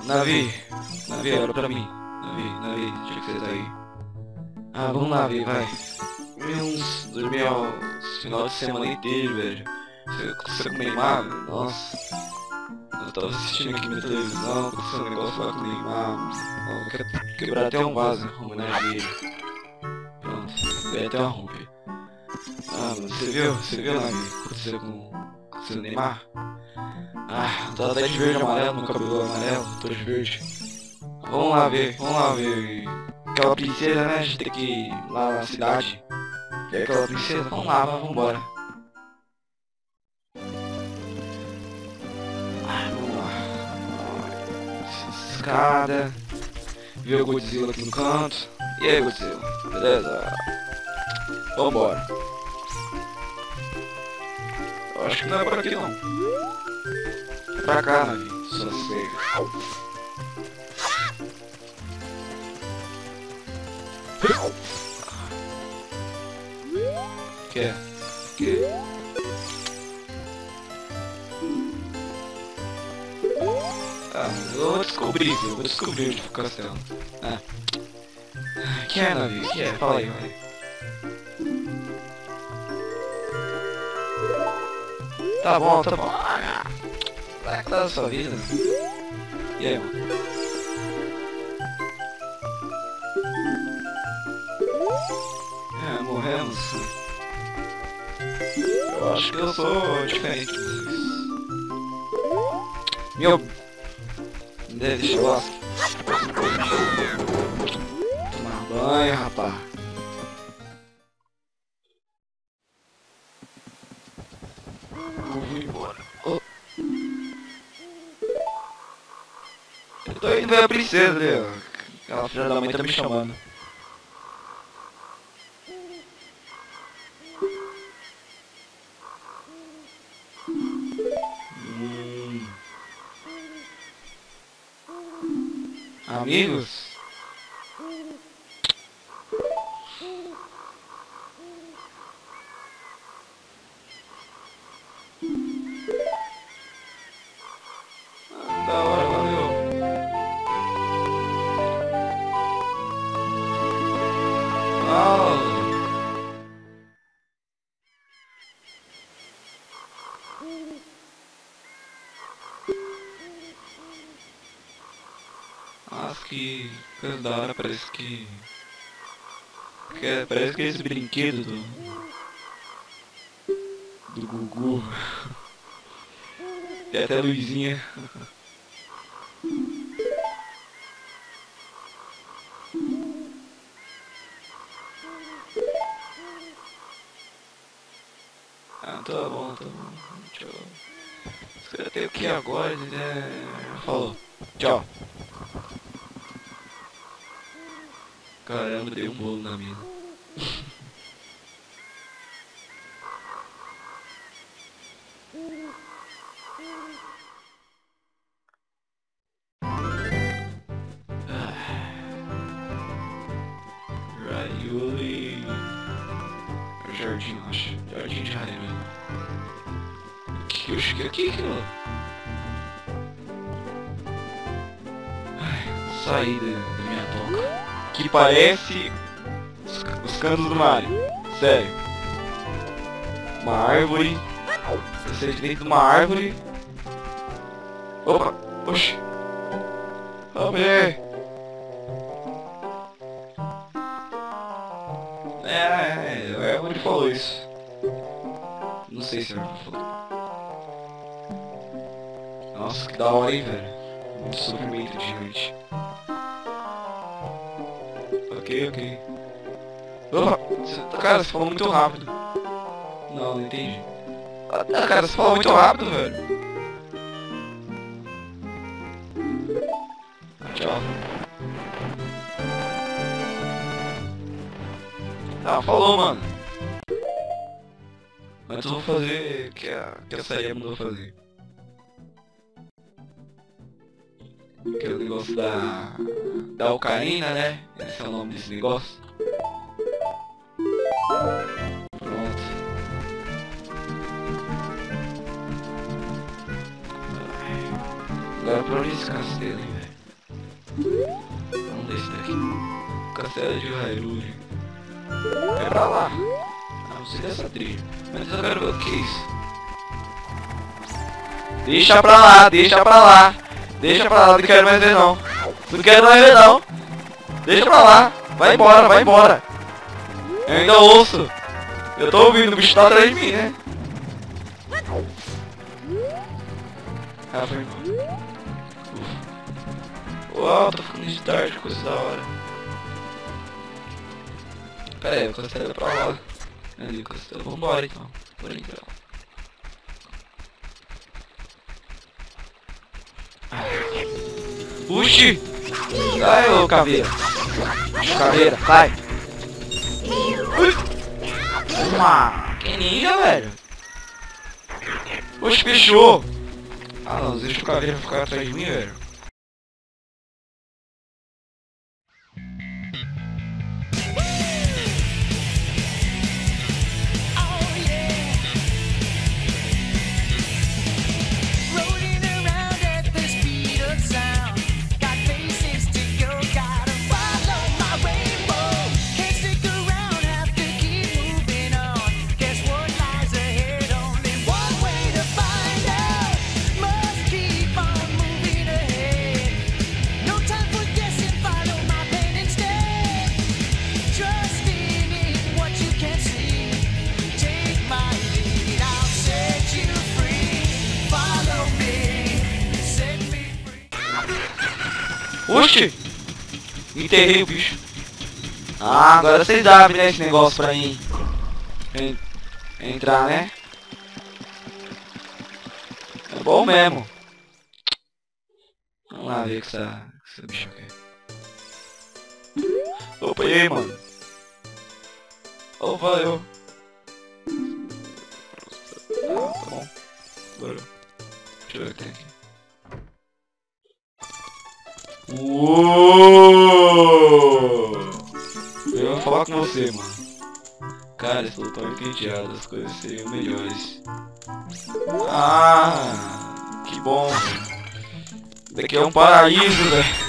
Navi, Navi, olha pra mim. Navi, tinha que você tá aí. Ah, vamos lá, Navi, vai. Dormi o final de semana inteiro, velho. Você com o Neymar, velho? Nossa. Eu tava assistindo aqui minha televisão, aconteceu um negócio lá com o Neymar. Ó, vou quebrar até um vaso em homenagem a ele. Pronto, dei até uma rompe. Ah, mano, você viu, Navi, o que aconteceu com o Neymar? Ah, tá até de verde e amarelo, meu cabelo amarelo, tô de verde. Vamos lá ver. Aquela princesa, né? A gente tem que ir lá na cidade. Ver aquela princesa? Vamos lá, vamos embora. Vamos lá. Escada. Ver o Godzilla aqui no canto. E aí, Godzilla? Beleza? Vambora. Eu acho que não é por aqui não. É pra cá, Navi. Só sei. Que? Ah, eu vou descobrir, filho. Eu vou descobrir onde fica o castelo. Ah. Que é, Navi? Que é? Fala aí, vai. Tá bom, tá bom. Vai que tá da sua vida. E aí, mano? É, morremos. Eu acho que eu sou diferente de vocês. Meu... Deixa eu lá. Tomar banho, rapaz. Vou embora. Oh. Eu tô indo ver a princesa ali, ó. Aquela filha da mãe tá me chamando. Amigos? Da hora, valeu. Oh. Nossa, que coisa da hora, parece que parece que é esse brinquedo do Gugu. Tem até luzinha. Ah, tá bom, tá bom. Deixa eu tenho que ir agora, né? Falou. Tchau. Caramba, dei um bolo na mina. Raioli. Jardim, acho. Jardim de Raioli. Que aqui, aquilo? Ai, saí da minha toca. Que parece os cantos do Mario. Sério. Uma árvore. Você dentro de uma árvore. Opa! Oxi! Abre! É, a árvore falou isso. Não sei se a árvore falou. Nossa, que da hora, hein, velho. Muito sofrimento de gente. Ok. Opa! Cara, você falou muito rápido. Não entendi. Ah, cara, você falou muito rápido, velho. Tchau. Ah, falou, mano. Antes eu vou fazer o que a Saia mandou fazer. Aquele negócio da ocarina, né? Esse é o nome desse negócio. Pronto. Agora pra onde esse castelo, hein, velho? Vamos desse daqui. Castelo de Hyrule. É pra lá. Ah, não sei dessa trilha. Mas eu quero ver o que é isso. Deixa pra lá, deixa pra lá. Deixa pra lá, não quero mais ver não. Não quero mais ver não. Deixa pra lá. Vai embora, vai embora. Eu ainda ouço. Eu tô ouvindo, o bicho tá atrás de mim, né? Ah, foi embora. Uau, tô ficando de tarde, coisa da hora. Pera aí, o castelo é pra lá. Ali o castelo. Vambora então. Por então. Puxe! Sai, ô caveira! Caveira, sai! Que ninja, velho! Puxa, fechou! Ah não, deixa o caveira ficar atrás de mim, velho. Oxi! Enterrei o bicho. Ah, agora vocês abrem, né, esse negócio pra mim. Entrar, né? É bom mesmo. Vamos lá ver o que esse bicho aqui. Opa, e aí, mano? Oh, valeu. Ah, tá bom. Bora. Deixa eu ver o que tem aqui. Uou! Eu vou falar com você, mano. Cara, estou tão entediado, as coisas seriam melhores. Ah, que bom. Daqui é um paraíso, velho.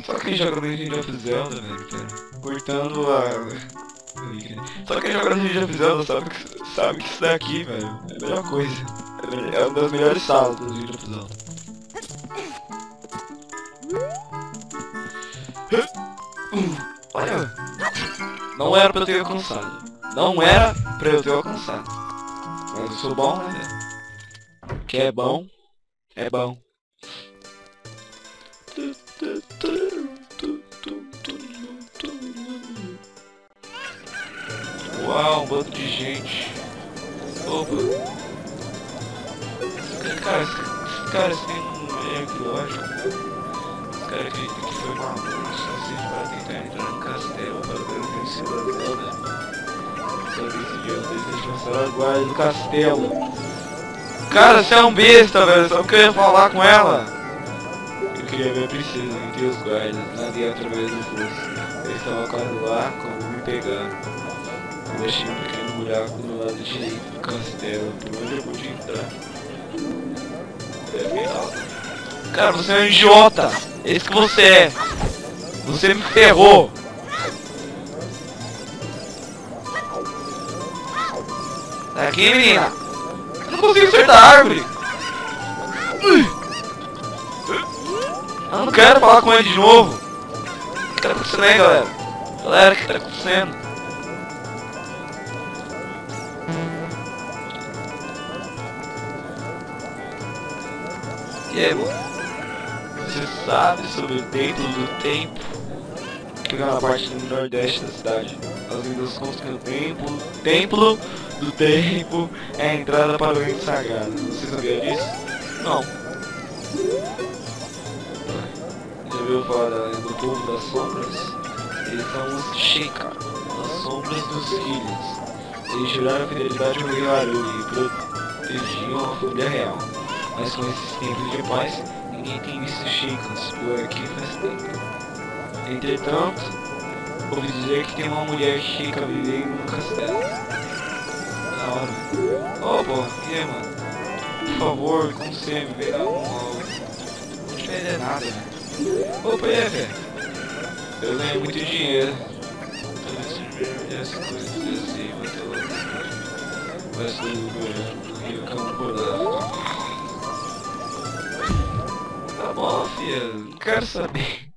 Só quem joga no Legend of Zelda, velho, cara, cortando a... Só quem joga no Legend of Zelda sabe que isso daqui, velho, é a melhor coisa. É uma das melhores salas do Legend of Zelda. Olha, não era pra eu ter alcançado. Não era pra eu ter alcançado. Mas eu sou bom, né, velho? Que é bom, é bom. Uau, um bando de gente. Opa. Cara, esses caras têm um erro lógico. Os caras acreditam que foi uma música assim para tentar entrar no castelo para ver o vencedor da Zelda. Só que esse dia eles passaram a guarda do castelo. Cara, você é um besta, velho. Só que eu ia falar com ela. Eu queria ver a princesa entre os guardas. Nadei através do fosso. Eles estavam quase lá quando me pegaram. Eu deixei um pequeno buraco do lado direito do castelo, por onde eu pude entrar. Cara, você é um idiota! Esse que você é! Você me ferrou! Tá aqui, menina! Eu não consigo acertar a árvore! Eu não quero falar com ele de novo! O que tá acontecendo aí, galera? Galera, o que tá acontecendo? E aí, mano? Você sabe sobre o templo do tempo? Fica na parte do nordeste da cidade. As lendas constam que o templo do tempo é a entrada para o reino sagrado. Você sabia disso? Não. Já ouviu falar do povo das sombras? Eles são os Sheikah, as sombras dos filhos. Eles juraram fidelidade ao rei Haruri e protegiam a família real. Mas com esses tempos de paz, ninguém tem visto Sheikahs por aqui faz tempo. Entretanto, ouvi dizer que tem uma mulher Sheikah vivendo no castelo. Da hora. Ô, pô, e aí, mano? Por favor, como sempre, vem dar não te perder nada, velho. Opa, e aí, velho? Eu ganhei muito dinheiro. Essa coisa assim, vai ser o Rio Campo. Tá bom, filha, não quero saber.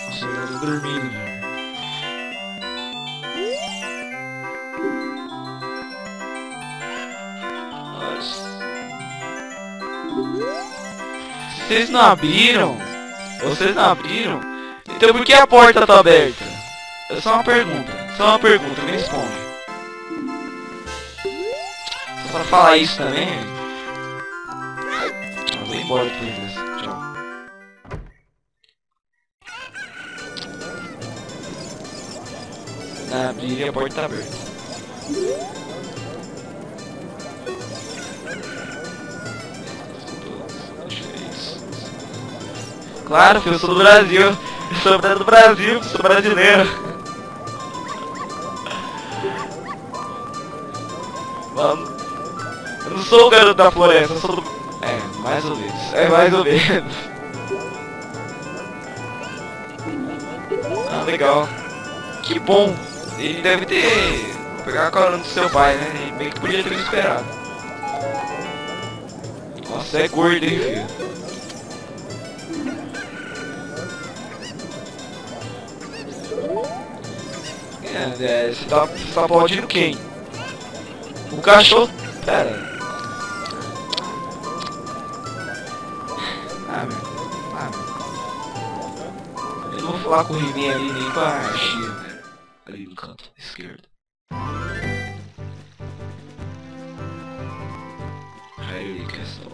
Nossa, eu tô dormindo, velho. Vocês não abriram? Vocês não abriram? Então por que a porta tá aberta? É só uma pergunta. Me responde. Só pra falar isso também. Eu vou embora depois dessa. Tchau. Abrir e a porta tá aberta. Claro, filho, eu sou do Brasil. Eu sou do Brasil, sou brasileiro. Mano, eu não sou o garoto da floresta, eu sou do... É, mais ou menos. É, mais ou menos. Ah, legal. Que bom. Ele deve ter... pegar a carona do seu pai, né? Ele bem que podia ter me esperado. Nossa, é gordo, hein, filho. Você tá aplaudindo quem? O cachorro... Pera. Eu não vou falar com o He-Man ali nem com a She-Ra, velho. Ali no canto esquerdo. Hyrule Castle.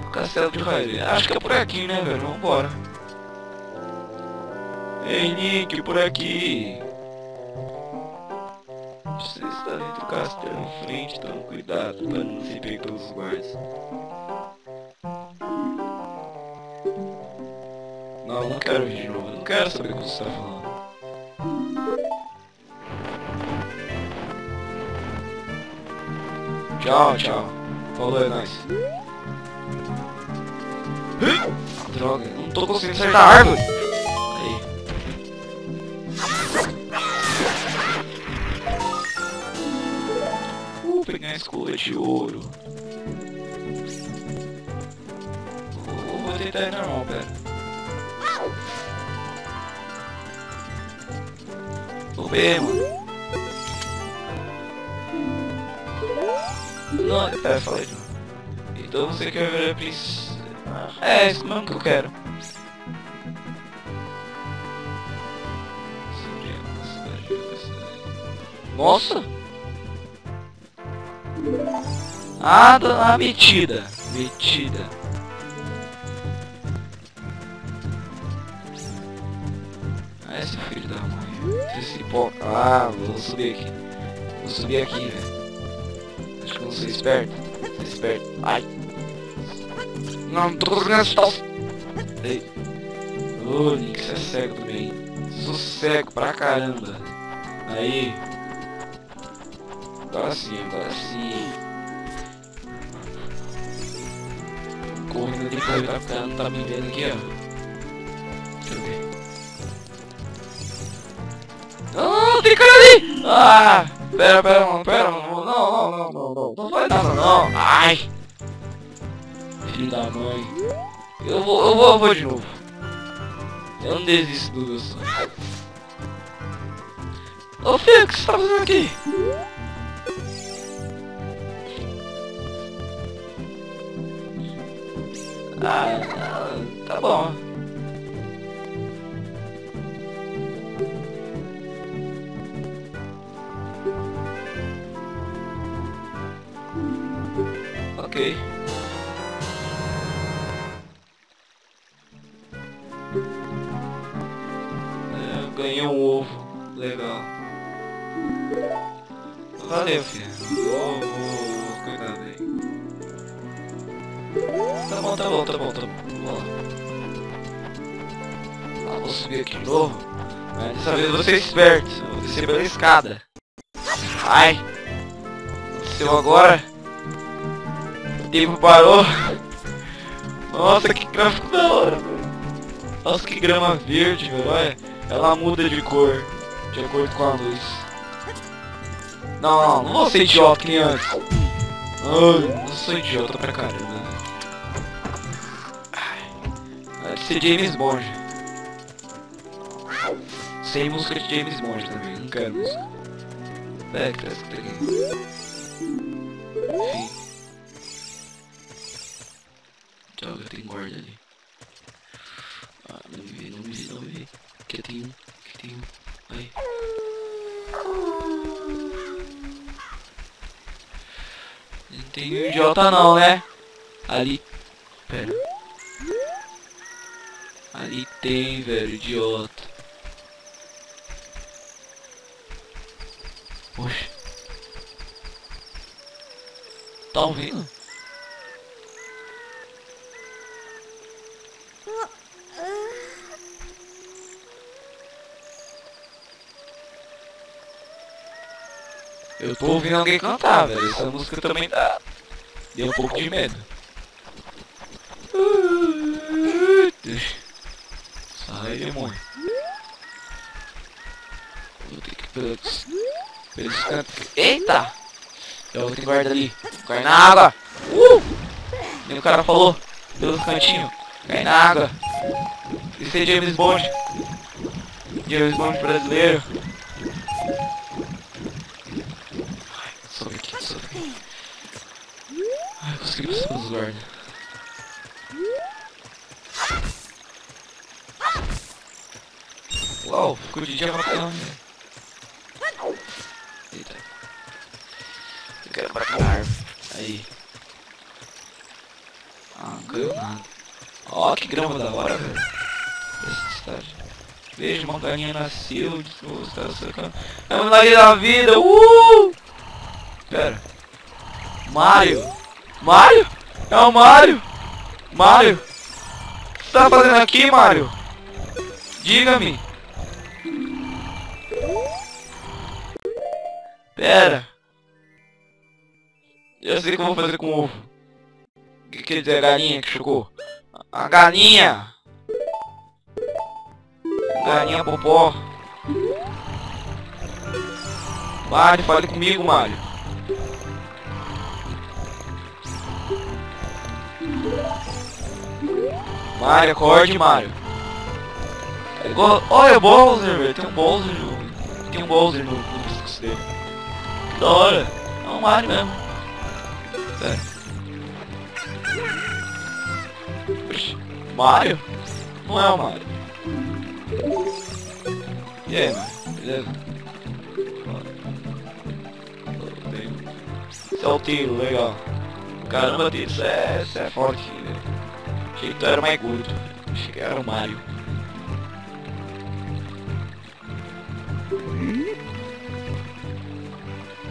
O castelo de Hyrule. Acho que é por aqui, né, velho? Vambora. Ei, Nick, por aqui. Você está dentro do castelo em frente, tome cuidado para não ser pego pelos guardas. Não quero vir de novo, não quero saber o que você está falando. Tchau. Falou, é nóis. Droga, não tô conseguindo acertar a árvore. Aí. Pegar a escova de ouro. Vou tentar ir normal, pera. Vou ver, mano. Não, pera, falei de novo. Então você quer ver a princesa? É, isso mesmo que eu quero. Nossa! Ah, metida. Ah, esse filho da mãe. Esse pó. Ah, vou subir aqui, velho. Acho que eu não sou esperto. Ai. Não tô conseguindo acertar os... Ei. Ô, Nick, você é cego também. Sou cego pra caramba. Aí. Agora sim. Correndo ali pra ele, porque não tá me vendo aqui, ó. Deixa eu ver. Ah, tem cara ali! Ah! Pera, não. Não faz nada, não. Ai! Filho da mãe. Eu vou de novo. Eu não desisto do meu sonho. Ô filho, o que você tá fazendo aqui? Ah, tá bom. Ok. Eu ganhei um ovo. Legal. Valeu, filho. Vou cuidar bem. Tá bom. Vou lá. Ah, vou subir aqui de novo. Mas dessa vez eu vou ser esperto. Eu vou descer pela escada. Ai. Aconteceu agora. O tempo parou. Nossa, que gráfico da hora, velho. Nossa, que grama verde, velho. Olha, ela muda de cor de acordo com a luz. Não vou ser idiota que nem antes. Ai, não sou idiota pra caramba. Vai ser James Bond. Sem música de James Bond também, não quero música. É, que tá escrito aqui. Enfim. Droga, tem guarda ali. Ah, não me vê. Aqui tem um. Aí. Não tem um idiota não, né? Ali. Pera. Ali tem, velho, idiota. Oxe. Tá ouvindo? Eu tô ouvindo alguém cantar, velho. Essa música também dá. Deu um pouco de medo. Sai, demônio. Vou ter que pelos cantos. Eita! Eu vou ter guarda ali. Cai na água! Nem o cara falou. Pelos cantinhos. Cai na água. Isso é James Bond. James Bond brasileiro. Sobe aqui. Ai, consegui passar pelos guardas. Uau, ficou de dia bacana. Eita. Eu quero bater na árvore. Aí. Ah, não caiu nada. Ó, que grama da hora, velho. Essa cidade. Veja, uma galinha nasceu. Está sacando. É um milagre da vida. Pera. Mario. É o Mario. O que você tá fazendo aqui, Mario? Diga-me. Pera. Eu sei o que eu vou fazer com o ovo. O que quer dizer a galinha que chocou? A galinha! Galinha popó. Mario, fale comigo, Mario. Mario, acorde, Mario. É igual... Olha, o Bowser, velho. Tem um Bowser no disco dele. Que da hora. É um Mario mesmo. Pera. Oxi. Mario? Não é o Mario. E aí, Mario? Beleza? Esse é o tiro, legal. Caramba, tiro, isso é forte, velho. Achei que tu era mais gordo. Achei que era o Mario.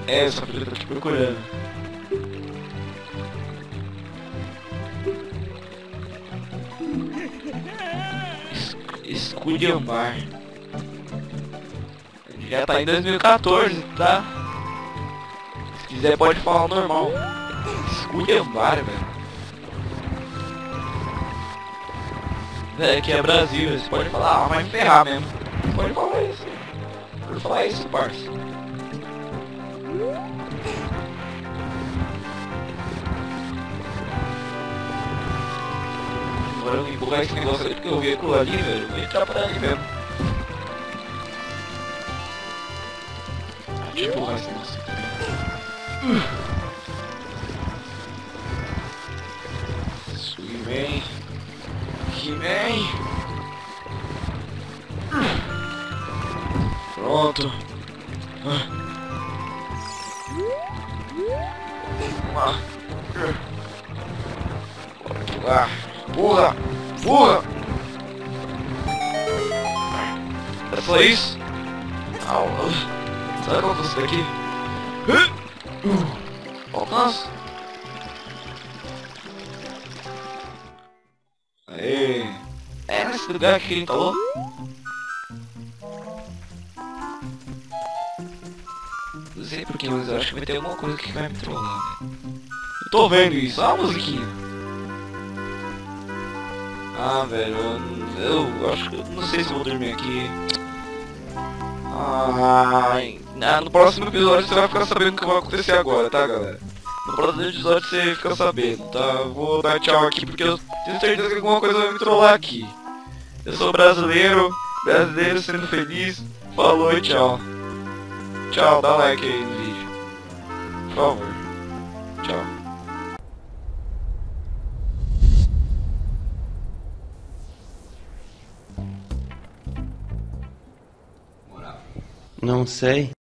É, essa filha tá te procurando. Esculhambar. Já tá em 2014, tá? Se quiser pode falar normal. Esculhambar, velho. É, que é Brasil, você pode falar, vai me ferrar mesmo. Pode falar isso. Pode falar isso, parça. Agora eu vou empurrar esse negócio ali porque eu vi aquilo ali, velho. Eu vou entrar por ali mesmo. Deixa eu empurrar esse negócio aqui também. He-Man. Pronto. Vamos lá. Ah, porra! Porra! É só isso? Au, será que eu alcanço daqui? Alcanço? Aê! É nesse lugar que ele falou? Não sei porquê, mas eu acho que vai ter alguma coisa que vai me trollar, velho. Eu tô vendo isso, olha a musiquinha. Ah, velho, eu acho que eu não sei se eu vou dormir aqui. No próximo episódio você vai ficar sabendo o que vai acontecer agora, tá, galera? No próximo episódio você fica sabendo, tá? Eu vou dar tchau aqui porque eu tenho certeza que alguma coisa vai me trollar aqui. Eu sou brasileiro sendo feliz. Falou e tchau. Tchau, dá like aí no vídeo. Por favor. Tchau. Não sei.